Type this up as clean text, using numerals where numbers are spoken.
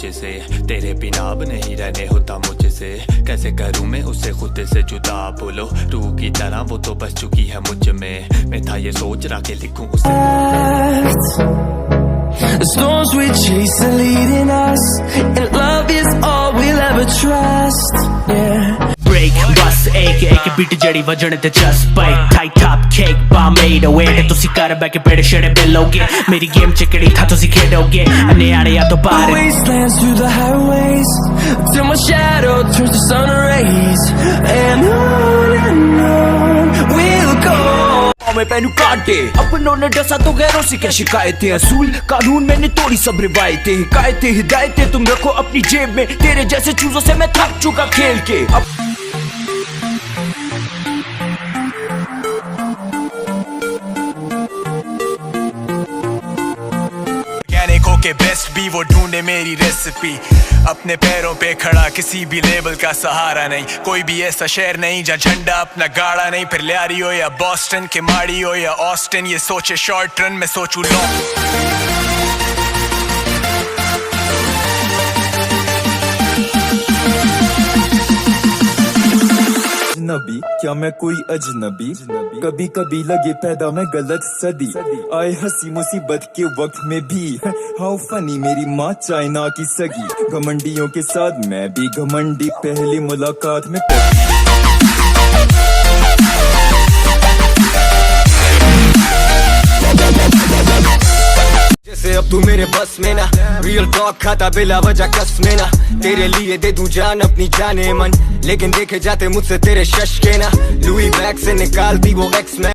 मुझसे, तेरे बिना अब नहीं रहने होता मुझसे। कैसे करूं मैं उसे खुद से जुदा, बोलो रूह की तरह वो तो बस चुकी है मुझ में। मैं था ये सोच रहा के लिखूं उसे। The storms we chase are leading us, and love is all we'll ever trust. Yeah. Break, bus, एक बीट जड़ी वजन ते just bite, tight top cake, bomb made away ते तुसी कर बैक पेड़ छड़े बेलोगे। मेरी गेम च केड़ी था तुसी खेडोगे, अन्यारे या तो पार। Wastelands through the highways, till my shadow turns to sun rays, and on we'll go. मैं पहनू कांटे, अपनों ने डसा तो गैरों से क्या शिकायतें। असूल कानून मैंने तोड़ी सब रिवायतें, हिकायतें हिदायतें तुम रखो अपनी जेब में। तेरे जैसे चूजों से मैं थक चुका खेल के। के बेस्ट भी वो ढूंढे मेरी रेसिपी, अपने पैरों पे खड़ा किसी भी लेवल का सहारा नहीं। कोई भी ऐसा शहर नहीं जहाँ झंडा अपना गाड़ा नहीं। फिर लियारी हो या बॉस्टन के माड़ी हो या ऑस्टिन, ये सोचे शॉर्ट रन में सोचू लॉन्ग। नबी क्या मैं कोई अजनबी, कभी कभी लगे पैदा मैं गलत सदी। आए हंसी मुसीबत के वक्त में भी, हाउ फनी मेरी माँ चाइना की सगी। घमंडियों के साथ मैं भी घमंडी, पहली मुलाकात में जैसे अब तू मेरे बस में ना, रियल टॉक खाता बिला वजह कस में ना। तेरे लिए दे दूं जान अपनी जाने मन, लेकिन देखे जाते मुझसे तेरे शश के ना। लुई बैग से निकालती वो एक्स में